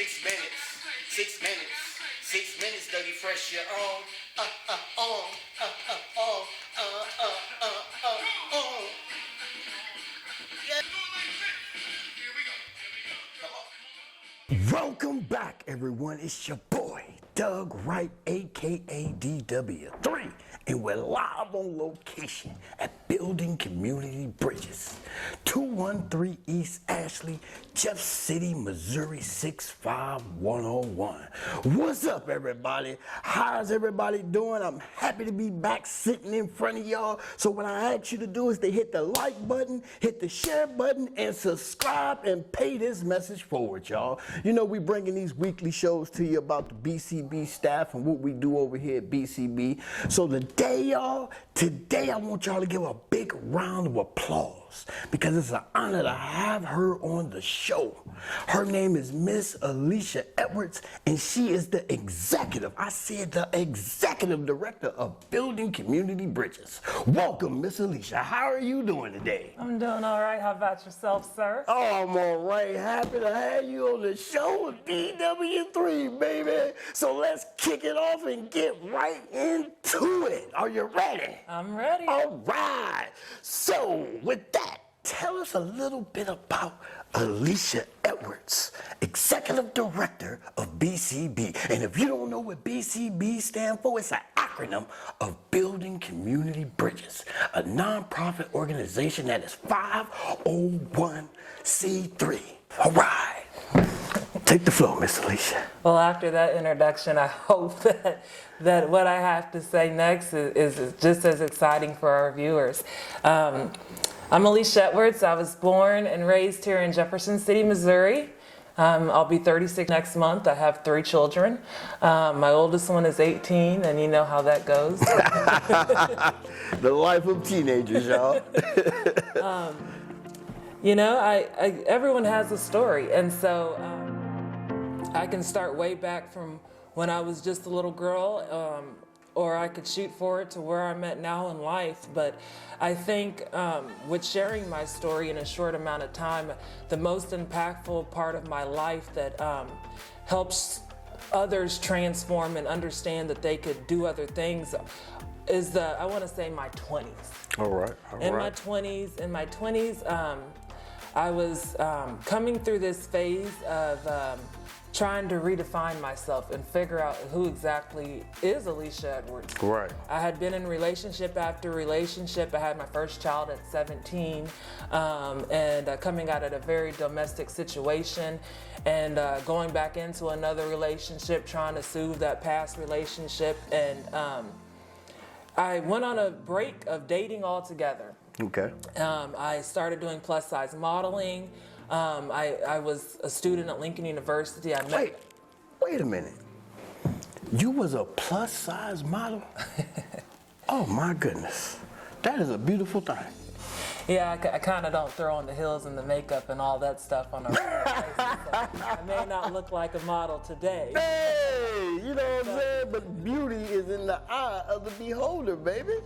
6 minutes, 6 minutes, 6 minutes, Dougie Fresh, you're on. Welcome back, everyone. It's your boy, Doug Wright, aka DW3, and we're live on location at Building Community Bridges, 213 East Ashley, Jeff City, Missouri 65101. What's up, everybody? How's everybody doing? I'm happy to be back sitting in front of y'all. So what I ask you to do is to hit the like button, hit the share button, and subscribe and pay this message forward, y'all. You know, we bringing these weekly shows to you about the BCB staff and what we do over here at BCB. So today I want y'all to give a big round of applause because it's an honor to have her on the show. Her name is Miss Alicia Edwards, and she is the executive director of Building Community Bridges. Welcome, Miss Alicia. How are you doing today? I'm doing all right. How about yourself, sir? Oh, I'm all right. Happy to have you on the show with BW3, baby. So let's kick it off and get right into it. Are you ready? I'm ready. All right. So with that, tell us a little bit about Alicia Edwards, Executive Director of BCB. And if you don't know what BCB stands for, it's an acronym of Building Community Bridges, a nonprofit organization that is 501c3. All right. Take the floor, Miss Alicia. Well, after that introduction, I hope that what I have to say next is just as exciting for our viewers. I'm Alicia Edwards. I was born and raised here in Jefferson City, Missouri. I'll be 36 next month. I have 3 children. My oldest one is 18, and you know how that goes. The life of teenagers, y'all. You know, everyone has a story, and so I can start way back from when I was just a little girl, or I could shoot forward to where I'm at now in life. But I think with sharing my story in a short amount of time, the most impactful part of my life that helps others transform and understand that they could do other things is I want to say my 20s. All right. In my 20s, I was coming through this phase of trying to redefine myself and figure out who exactly is Alicia Edwards. Right. I had been in relationship after relationship. I had my first child at 17, and coming out of a very domestic situation, and going back into another relationship, trying to soothe that past relationship, and I went on a break of dating altogether. Okay. I started doing plus size modeling. I was a student at Lincoln University. Wait a minute. You was a plus size model? Oh my goodness. That is a beautiful thing. Yeah, I kind of don't throw on the heels and the makeup and all that stuff on a regular basis. So I may not look like a model today. Hey, you know what I'm saying? But beauty is in the eye of the beholder, baby.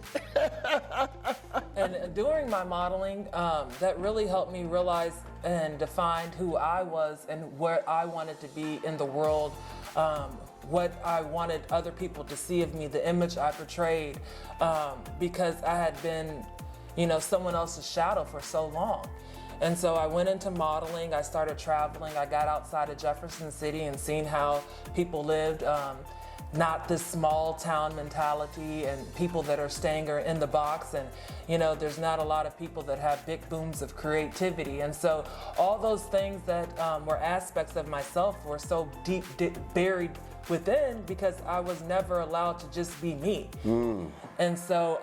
And during my modeling, that really helped me realize and define who I was and where I wanted to be in the world, what I wanted other people to see of me, the image I portrayed, because I had been, you know, someone else's shadow for so long. And so I went into modeling, I started traveling, I got outside of Jefferson City and seen how people lived, not this small town mentality and people that are staying in the box, and you know, there's not a lot of people that have big booms of creativity. And so all those things that were aspects of myself were so deep buried within because I was never allowed to just be me. And so,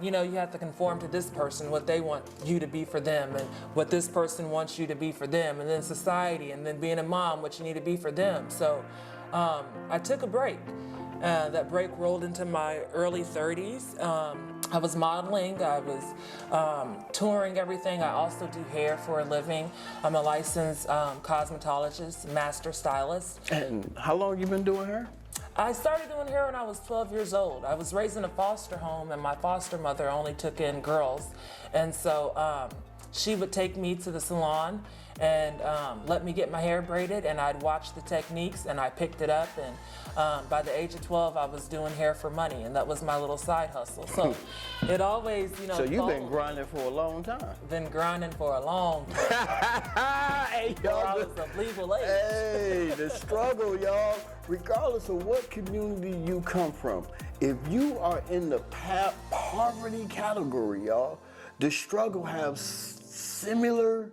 you know, you have to conform to this person, what they want you to be for them, and what this person wants you to be for them, and then society, and then being a mom, what you need to be for them. So I took a break. That break rolled into my early 30s. I was modeling, I was touring everything. I also do hair for a living. I'm a licensed cosmetologist, master stylist. And how long you been doing hair? I started doing hair when I was 12 years old. I was raised in a foster home, and my foster mother only took in girls. And so she would take me to the salon and let me get my hair braided, and I'd watch the techniques and I picked it up, and by the age of 12 I was doing hair for money, and that was my little side hustle. So it always, So you've been grinding for a long time. Been grinding for a long time. Hey, I y'all. was of legal age. Hey, the struggle, y'all. Regardless of what community you come from, if you are in the poverty category, y'all, the struggle has similar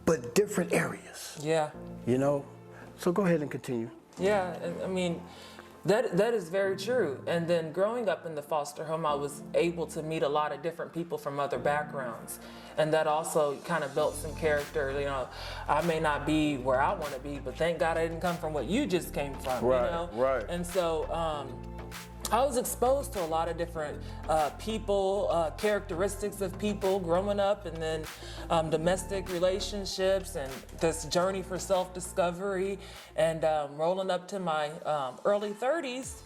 but different areas. Yeah. You know? So go ahead and continue. Yeah, I mean, that is very true. And then growing up in the foster home, I was able to meet a lot of different people from other backgrounds. And that also kind of built some character. You know, I may not be where I want to be, but thank God I didn't come from what you just came from, Right, you know? right. And so I was exposed to a lot of different people, characteristics of people growing up, and then domestic relationships, and this journey for self-discovery, and rolling up to my early 30s,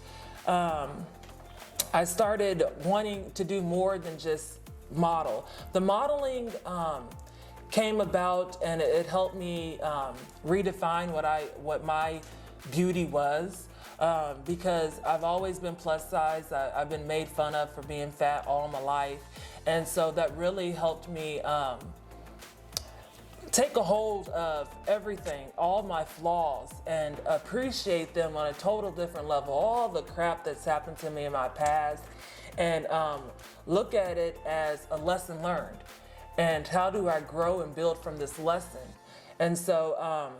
I started wanting to do more than just model. The modeling came about, and it helped me redefine what my beauty was. Because I've always been plus size. I've been made fun of for being fat all my life. And so that really helped me take a hold of everything, all my flaws, and appreciate them on a total different level, all the crap that's happened to me in my past, and look at it as a lesson learned. And how do I grow and build from this lesson? And so,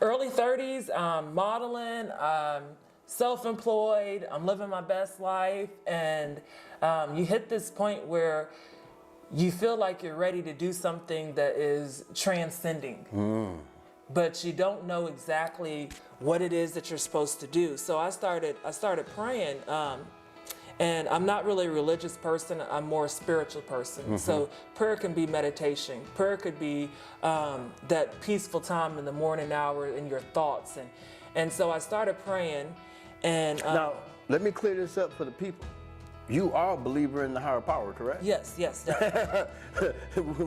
early 30s, modeling, self-employed, I'm living my best life, and you hit this point where you feel like you're ready to do something that is transcending, but you don't know exactly what it is that you're supposed to do. So I started praying, and I'm not really a religious person, I'm more a spiritual person. So prayer can be meditation. Prayer could be that peaceful time in the morning hour in your thoughts. And so I started praying. And now, let me clear this up for the people. You are a believer in the higher power, correct? Yes, definitely.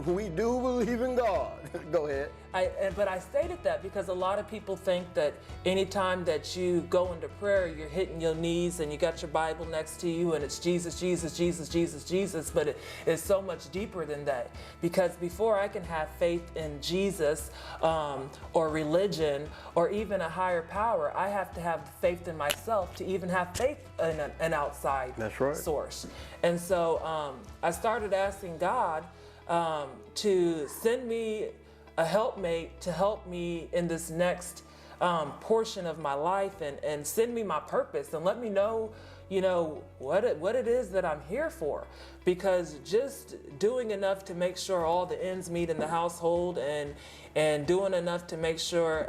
We do believe in God. Go ahead. But I stated that because a lot of people think that anytime that you go into prayer, you're hitting your knees and you got your Bible next to you and it's Jesus, Jesus, Jesus, Jesus, Jesus. But it's so much deeper than that. Because before I can have faith in Jesus or religion or even a higher power, I have to have faith in myself to even have faith in an outside source. And so I started asking God to send me a helpmate to help me in this next portion of my life, and send me my purpose and let me know, you know, what it is that I'm here for. Because just doing enough to make sure all the ends meet in the household, and doing enough to make sure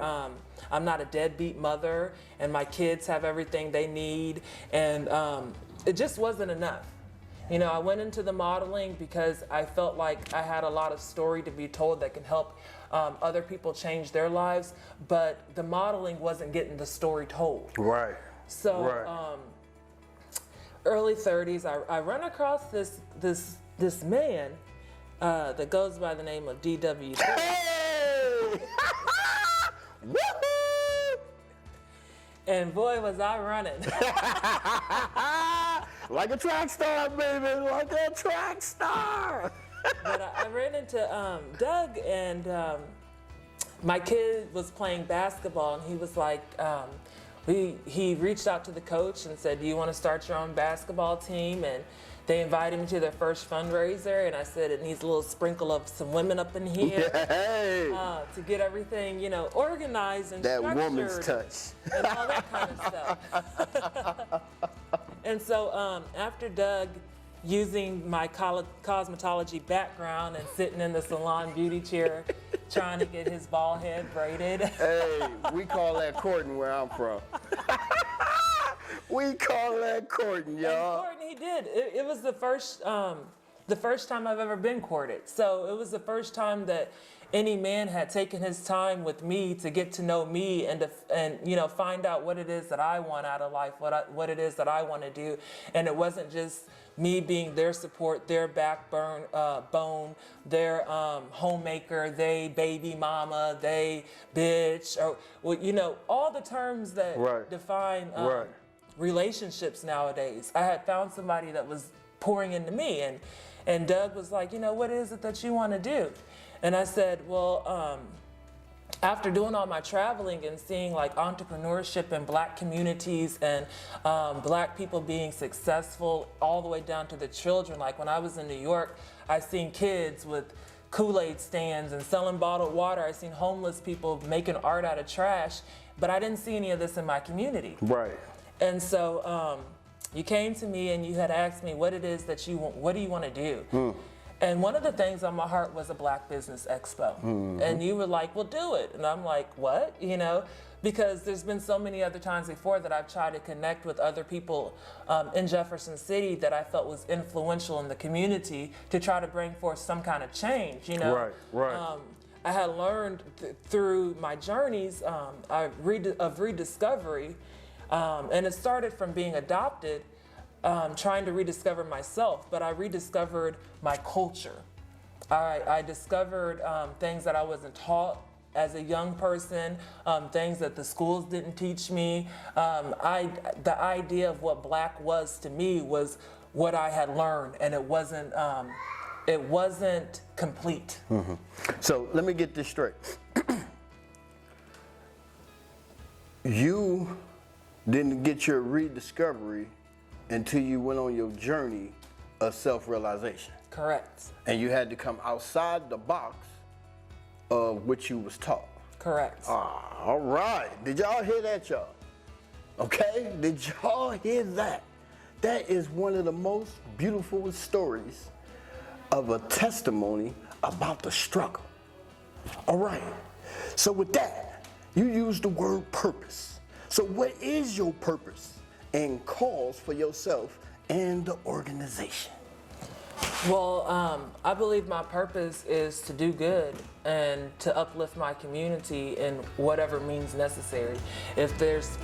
I'm not a deadbeat mother and my kids have everything they need, and it just wasn't enough. You know, I went into the modeling because I felt like I had a lot of story to be told that can help other people change their lives, but the modeling wasn't getting the story told. Right. So, early 30s, I run across this man that goes by the name of DW. Hey! Woohoo! And boy, was I running. Like a track star, baby, like a track star. But I ran into Doug, and my kid was playing basketball, and he was like, he reached out to the coach and said, do you want to start your own basketball team? And they invited me to their first fundraiser, and I said it needs a little sprinkle of some women up in here to get everything, you know, organized and that structured. Woman's touch. And all that kind of stuff. And so after Doug, using my cosmetology background and sitting in the salon beauty chair, trying to get his bald head braided. Hey, we call that courting where I'm from. We call that courting, y'all. And courting, he did. It was the first time I've ever been courted. So it was the first time that any man had taken his time with me to get to know me and find out what it is that I want out of life, what it is that I want to do. And it wasn't just me being their support, their backbone, their homemaker, they baby mama, they bitch, or all the terms that define relationships nowadays. I had found somebody that was pouring into me, and Doug was like, what is it that you want to do? And I said, well, after doing all my traveling and seeing like entrepreneurship in black communities and black people being successful all the way down to the children, like when I was in New York, I seen kids with Kool-Aid stands and selling bottled water. I seen homeless people making art out of trash, but I didn't see any of this in my community. Right. And so you came to me and you had asked me what it is that you want, what do you want to do? And one of the things on my heart was a Black Business Expo. And you were like, well, do it. And I'm like, what? Because there's been so many other times before that I've tried to connect with other people in Jefferson City that I felt was influential in the community to try to bring forth some kind of change, Right. I had learned through my journeys of rediscovery, and it started from being adopted, trying to rediscover myself, but I rediscovered my culture. I discovered things that I wasn't taught as a young person, things that the schools didn't teach me. The idea of what Black was to me was what I had learned, and it wasn't complete. So let me get this straight. You didn't get your rediscovery until you went on your journey of self-realization. Correct. And you had to come outside the box of what you was taught. Correct. All right. Did y'all hear that, y'all? Okay? Did y'all hear that? That is one of the most beautiful stories of a testimony about the struggle. All right. So with that, you used the word purpose. So what is your purpose and cause for yourself and the organization? Well, I believe my purpose is to do good and to uplift my community in whatever means necessary. If there's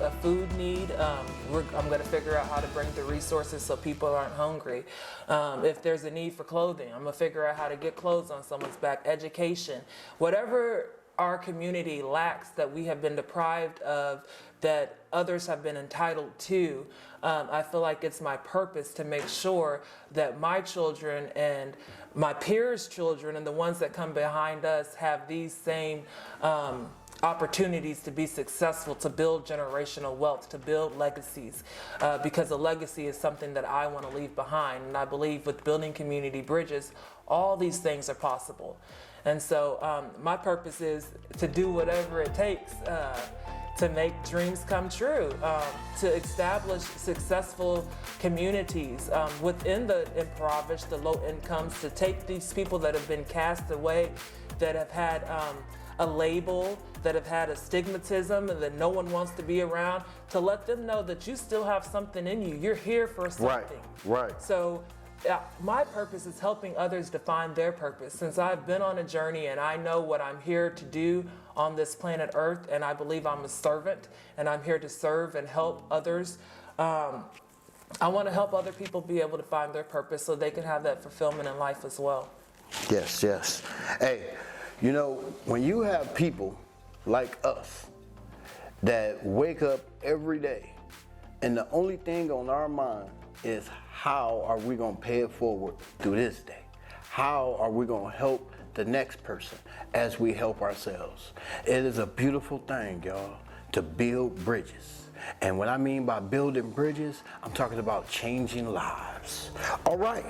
a food need, I'm going to figure out how to bring the resources so people aren't hungry. If there's a need for clothing, I'm going to figure out how to get clothes on someone's back. Education, whatever our community lacks that we have been deprived of, that others have been entitled to, I feel like it's my purpose to make sure that my children and my peers' children and the ones that come behind us have these same opportunities to be successful, to build generational wealth, to build legacies, because a legacy is something that I want to leave behind. And I believe with building community bridges, all these things are possible. And so my purpose is to do whatever it takes to make dreams come true, to establish successful communities within the impoverished, the low incomes, to take these people that have been cast away, that have had a label, that have had a stigmatism and that no one wants to be around, to let them know that you still have something in you. You're here for something. Right. So my purpose is helping others define their purpose. Since I've been on a journey and I know what I'm here to do on this planet Earth, and I believe I'm a servant and I'm here to serve and help others, I want to help other people be able to find their purpose so they can have that fulfillment in life as well. Yes. Hey, when you have people like us that wake up every day and the only thing on our mind is how are we going to pay it forward through this day? How are we going to help the next person as we help ourselves? It is a beautiful thing, y'all, to build bridges. And what I mean by building bridges, I'm talking about changing lives. All right,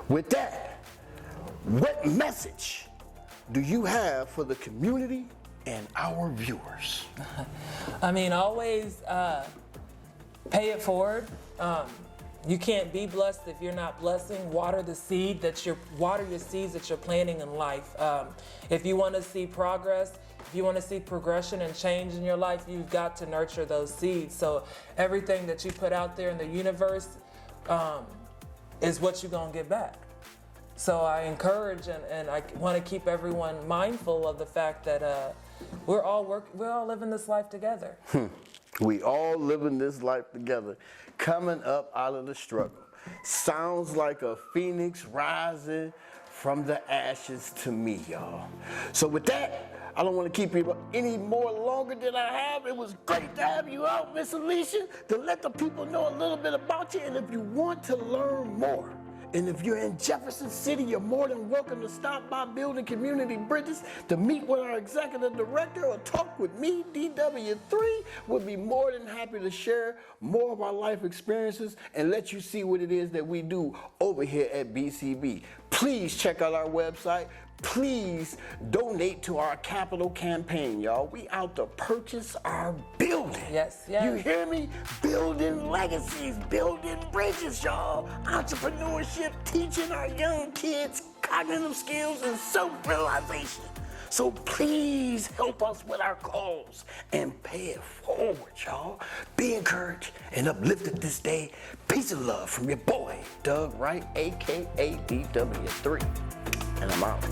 with that, what message do you have for the community and our viewers? I mean, always pay it forward. You can't be blessed if you're not blessing. Water your seeds that you're planting in life. If you want to see progress, if you want to see progression and change in your life, you've got to nurture those seeds. So everything that you put out there in the universe is what you're gonna get back. So I encourage and I want to keep everyone mindful of the fact that we're all living this life together. We all living this life together, coming up out of the struggle. Sounds like a phoenix rising from the ashes to me, y'all. So with that, I don't want to keep you any more longer than I have. It was great to have you out, Miss Alicia, to let the people know a little bit about you. And if you want to learn more, and if you're in Jefferson City, you're more than welcome to stop by Building Community Bridges to meet with our executive director or talk with me, DW3. We'll be more than happy to share more of our life experiences and let you see what it is that we do over here at BCB. Please check out our website. Please donate to our capital campaign, y'all. We out to purchase our building. Yes, yes. You hear me? Building legacies, building bridges, y'all. Entrepreneurship, teaching our young kids cognitive skills and self-realization. So please help us with our cause and pay it forward, y'all. Be encouraged and uplifted this day. Peace and love from your boy, Doug Wright, aka DW3. And I'm out.